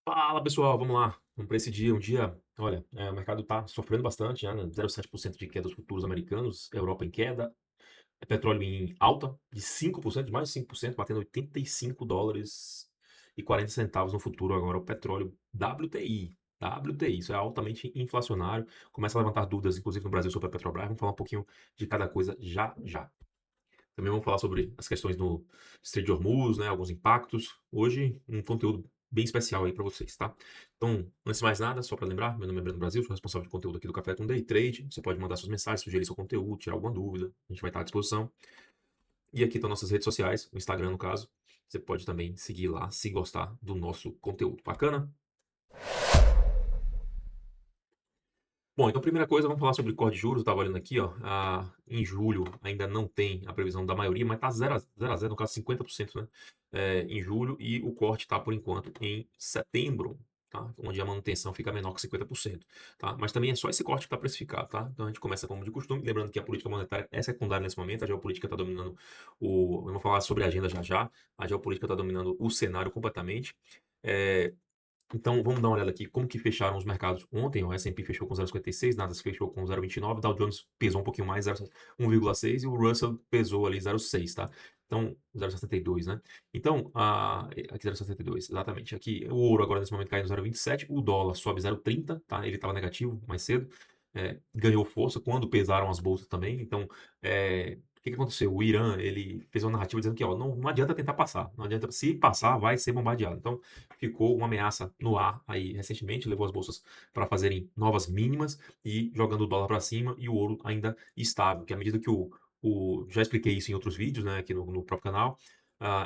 Fala pessoal, vamos lá. Vamos para esse dia. Um dia, olha, o mercado está sofrendo bastante, né? 0,7% de queda dos futuros americanos, Europa em queda, petróleo em alta de 5%, mais de 5%, batendo US$ 85,40 no futuro agora. O petróleo WTI. WTI, isso é altamente inflacionário. Começa a levantar dúvidas, inclusive no Brasil, sobre a Petrobras. Vamos falar um pouquinho de cada coisa já já. Também vamos falar sobre as questões do Strait de Hormuz, né, alguns impactos. Hoje, um conteúdo bem especial aí para vocês, tá? Então, antes de mais nada, só para lembrar, meu nome é Breno Brasil, sou responsável de conteúdo aqui do Café com Day Trade. Você pode mandar suas mensagens, sugerir seu conteúdo, tirar alguma dúvida, a gente vai estar à disposição. E aqui estão nossas redes sociais, o Instagram no caso. Você pode também seguir lá, se gostar do nosso conteúdo. Bacana? Bom, então primeira coisa, vamos falar sobre corte de juros. Eu estava olhando aqui, ó, em julho ainda não tem a previsão da maioria, mas tá 0 a 0, no caso 50%, né, em julho, e o corte está por enquanto em setembro, tá, onde a manutenção fica menor que 50%, tá, mas também é só esse corte que está precificado, tá, então a gente começa como de costume, lembrando que a política monetária é secundária nesse momento, a geopolítica está dominando vamos falar sobre a agenda já já, a geopolítica está dominando o cenário completamente. É, então, vamos dar uma olhada aqui como que fecharam os mercados ontem. O S&P fechou com 0,56, Nasdaq fechou com 0,29, Dow Jones pesou um pouquinho mais, 1,6, e o Russell pesou ali 0,6, tá? Então, 0,72, né? Então, aqui 0,72, exatamente. Aqui, o ouro agora nesse momento cai no 0,27, o dólar sobe 0,30, tá? Ele estava negativo mais cedo, ganhou força quando pesaram as bolsas também. Então, o que que aconteceu? O Irã, ele fez uma narrativa dizendo que, ó, não adianta tentar passar, não adianta, se passar, vai ser bombardeado. Então, ficou uma ameaça no ar aí recentemente, levou as bolsas para fazerem novas mínimas e jogando o dólar para cima e o ouro ainda estável, que à medida que já expliquei isso em outros vídeos, né, aqui no próprio canal,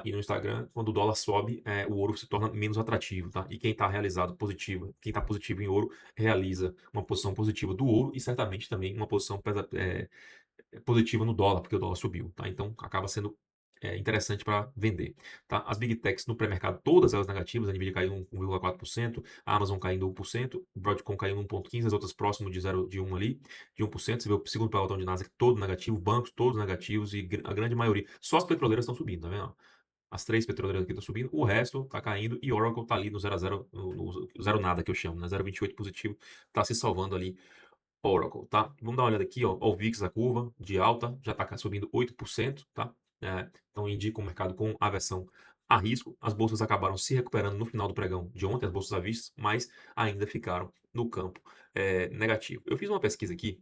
e no Instagram, quando o dólar sobe, o ouro se torna menos atrativo, tá? E quem está realizado positivo, quem está positivo em ouro, realiza uma posição positiva do ouro e certamente também uma posição positiva no dólar, porque o dólar subiu, tá? Então acaba sendo interessante para vender, tá? As Big Techs no pré-mercado, todas elas negativas, a Nvidia caiu 1,4%, a Amazon caindo 1%, o Broadcom caiu 1,15%, as outras próximo de 1 ali, de 1%, você vê o segundo pelotão de Nasdaq todo negativo, bancos todos negativos e a grande maioria, só as petroleiras estão subindo, tá vendo? As três petroleiras aqui estão subindo, o resto está caindo e Oracle está ali no 0 a 0, no zero nada que eu chamo, né? 0,28 positivo, está se salvando ali Oracle, tá? Vamos dar uma olhada aqui, ó, o VIX, a curva de alta, já está subindo 8%, tá? Então indica um mercado com aversão a risco. As bolsas acabaram se recuperando no final do pregão de ontem, as bolsas à vista, mas ainda ficaram no campo negativo. Eu fiz uma pesquisa aqui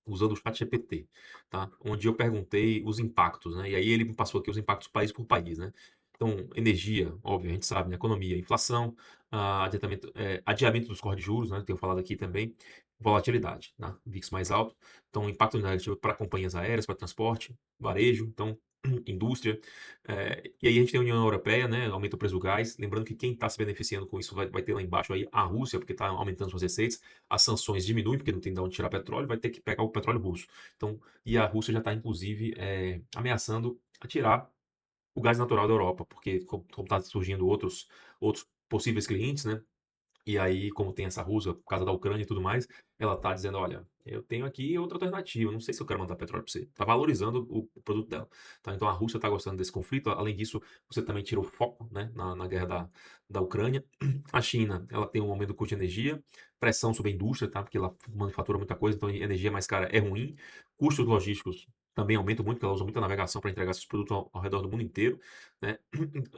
usando o ChatGPT, tá? Onde eu perguntei os impactos, né? E aí ele me passou aqui os impactos país por país, né? Então, energia, óbvio, a gente sabe, né? Economia, inflação, adiamento dos cortes de juros, né? Tenho falado aqui também, volatilidade, né? VIX mais alto. Então, impacto negativo para companhias aéreas, para transporte, varejo, então, indústria. E aí a gente tem a União Europeia, né? Aumenta o preço do gás. Lembrando que quem está se beneficiando com isso vai ter lá embaixo aí a Rússia, porque está aumentando suas receitas. As sanções diminuem, porque não tem de onde tirar petróleo, vai ter que pegar o petróleo russo. Então, e a Rússia já está, inclusive, ameaçando a tirar o gás natural da Europa, porque como está surgindo outros possíveis clientes, né? E aí, como tem essa Rússia, por causa da Ucrânia e tudo mais, ela tá dizendo: olha, eu tenho aqui outra alternativa, não sei se eu quero mandar petróleo para você. Tá valorizando o produto dela. Tá? Então a Rússia tá gostando desse conflito. Além disso, você também tira o foco, né, na guerra da Ucrânia. A China, ela tem um aumento do custo de energia, pressão sobre a indústria, tá? Porque ela manufatura muita coisa, então energia mais cara é ruim. Custos logísticos também aumentam muito, porque ela usa muita navegação para entregar seus produtos ao redor do mundo inteiro, né?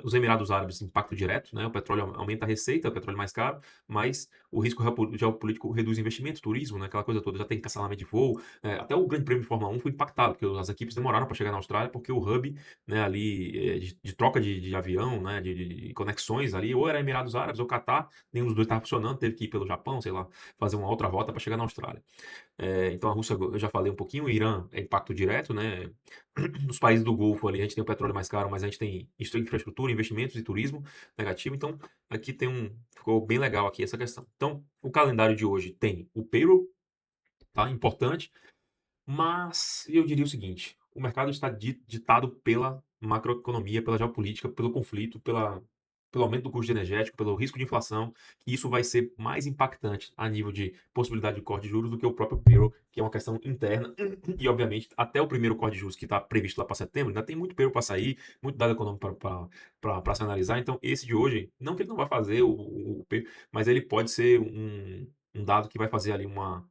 Os Emirados Árabes, impacto direto, né? O petróleo aumenta a receita, o petróleo é mais caro, mas o risco geopolítico reduz investimento, turismo, né, aquela coisa toda, já tem cancelamento de voo, até o Grande Prêmio de Fórmula 1 foi impactado, porque as equipes demoraram para chegar na Austrália, porque o hub, né, ali, de troca de avião, né, de conexões ali, ou era Emirados Árabes ou Catar, nenhum dos dois estava funcionando, teve que ir pelo Japão, sei lá, fazer uma outra rota para chegar na Austrália. Então a Rússia, eu já falei um pouquinho, o Irã é impacto direto, né? Nos países do Golfo ali, a gente tem o petróleo mais caro, mas a gente tem infraestrutura, investimentos e turismo negativo. Então, aqui ficou bem legal aqui essa questão. Então, o calendário de hoje tem o payroll, tá? Importante, mas eu diria o seguinte: o mercado está ditado pela macroeconomia, pela geopolítica, pelo conflito, pelo aumento do custo energético, pelo risco de inflação, que isso vai ser mais impactante a nível de possibilidade de corte de juros do que o próprio payroll, que é uma questão interna. E, obviamente, até o primeiro corte de juros que está previsto lá para setembro, ainda tem muito payroll para sair, muito dado econômico para se analisar. Então, esse de hoje, não que ele não vai fazer o P, mas ele pode ser um dado que vai fazer ali uma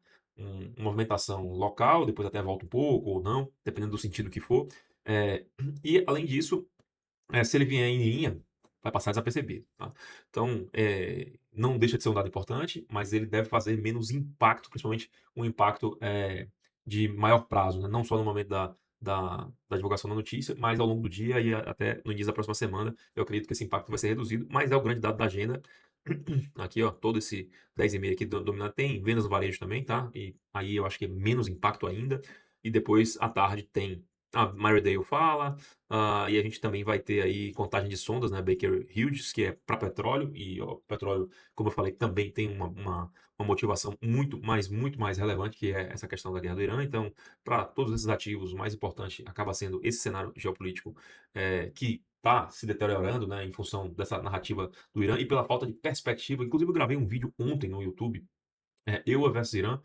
movimentação local, depois até volta um pouco ou não, dependendo do sentido que for. E além disso, se ele vier em linha, vai passar desapercebido, tá? Então, não deixa de ser um dado importante, mas ele deve fazer menos impacto, principalmente um impacto de maior prazo, né? Não só no momento da divulgação da notícia, mas ao longo do dia e até no início da próxima semana. Eu acredito que esse impacto vai ser reduzido, mas é o grande dado da agenda. Aqui, ó, todo esse 10,5 aqui dominante tem vendas no varejo também, tá? E aí eu acho que é menos impacto ainda. E depois, à tarde, tem a Maridale fala, e a gente também vai ter aí contagem de sondas, né, Baker Hughes, que é para petróleo, e o petróleo, como eu falei, também tem uma motivação muito mais relevante, que é essa questão da guerra do Irã. Então, para todos esses ativos, o mais importante acaba sendo esse cenário geopolítico que está se deteriorando, né, em função dessa narrativa do Irã e pela falta de perspectiva. Inclusive, eu gravei um vídeo ontem no YouTube, eu versus Irã,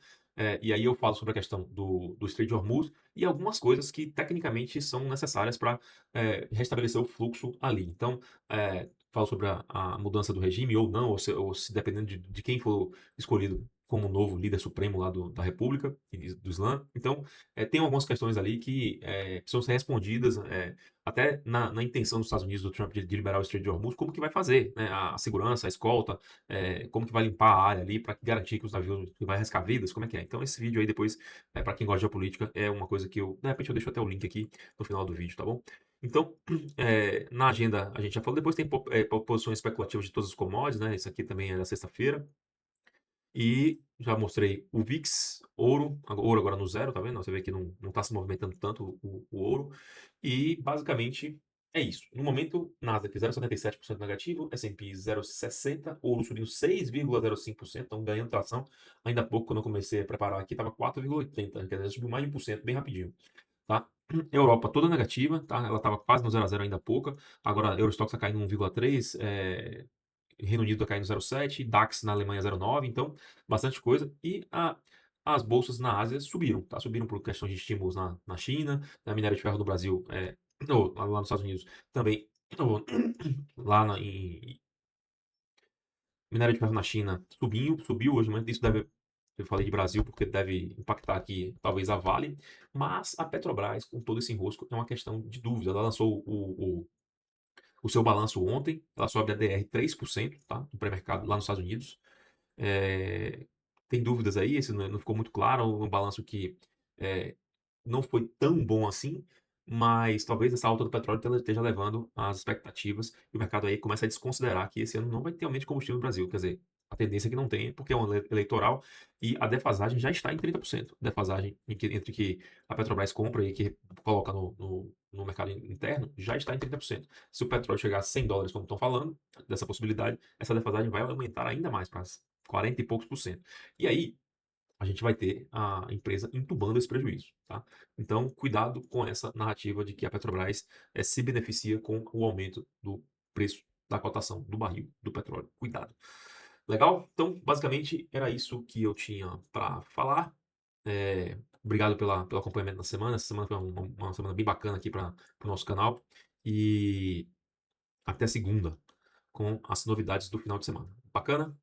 e aí eu falo sobre a questão do Strait de Hormuz e algumas coisas que tecnicamente são necessárias para restabelecer o fluxo ali. Então, falo sobre a mudança do regime ou não, ou se dependendo de quem for escolhido como novo líder supremo lá da República e do Islã. Então, tem algumas questões ali que precisam ser respondidas, até na intenção dos Estados Unidos, do Trump, de liberar o Strait de Hormuz, como que vai fazer, né, a segurança, a escolta, como que vai limpar a área ali para garantir que os navios que vai arriscar vidas, como é que é. Então esse vídeo aí depois, para quem gosta de geopolítica, é uma coisa que de repente eu deixo até o link aqui no final do vídeo, tá bom? Então, na agenda a gente já falou, depois tem posições especulativas de todas as commodities, né? Isso aqui também é da sexta-feira. E já mostrei o VIX, ouro agora no zero, tá vendo? Você vê que não está se movimentando tanto o ouro. E basicamente é isso. No momento, Nasdaq 0,77% negativo, S&P 0,60%, ouro subindo 6,05%, então ganhando tração. Ainda há pouco, quando eu comecei a preparar aqui, estava 4,80%, quer dizer, subiu mais de 1%, bem rapidinho. Tá? Europa toda negativa, tá? Ela estava quase no 0 a 0 ainda há pouco. Agora, Eurostoxx está caindo 1,3%, Reino Unido está caindo 0,7%, DAX na Alemanha 0,9%, então bastante coisa. E as bolsas na Ásia subiram, tá? Subiram por questões de estímulos na China, na minério de ferro no Brasil, lá nos Estados Unidos também, ou, lá em minério de ferro na China subiu hoje, mas isso deve, eu falei de Brasil porque deve impactar aqui talvez a Vale, mas a Petrobras, com todo esse enrosco, é uma questão de dúvida. Ela lançou o seu balanço ontem, ela sobe a DR 3%, tá? No pré-mercado lá nos Estados Unidos. É, tem dúvidas aí, esse não ficou muito claro, um balanço que é, não foi tão bom assim, mas talvez essa alta do petróleo esteja levando às expectativas e o mercado aí começa a desconsiderar que esse ano não vai ter aumento de combustível no Brasil. Quer dizer, a tendência é que não tenha, porque é um ano eleitoral e a defasagem já está em 30%. Defasagem entre que a Petrobras compra e que coloca no mercado interno já está em 30%. Se o petróleo chegar a US$ 100, como estão falando, dessa possibilidade, essa defasagem vai aumentar ainda mais para 40 e poucos por cento. E aí, a gente vai ter a empresa entubando esse prejuízo, tá? Então, cuidado com essa narrativa de que a Petrobras se beneficia com o aumento do preço da cotação do barril do petróleo. Cuidado. Legal? Então, basicamente, era isso que eu tinha para falar. Obrigado pelo acompanhamento na semana. Essa semana foi uma semana bem bacana aqui para o nosso canal. E até segunda com as novidades do final de semana. Bacana?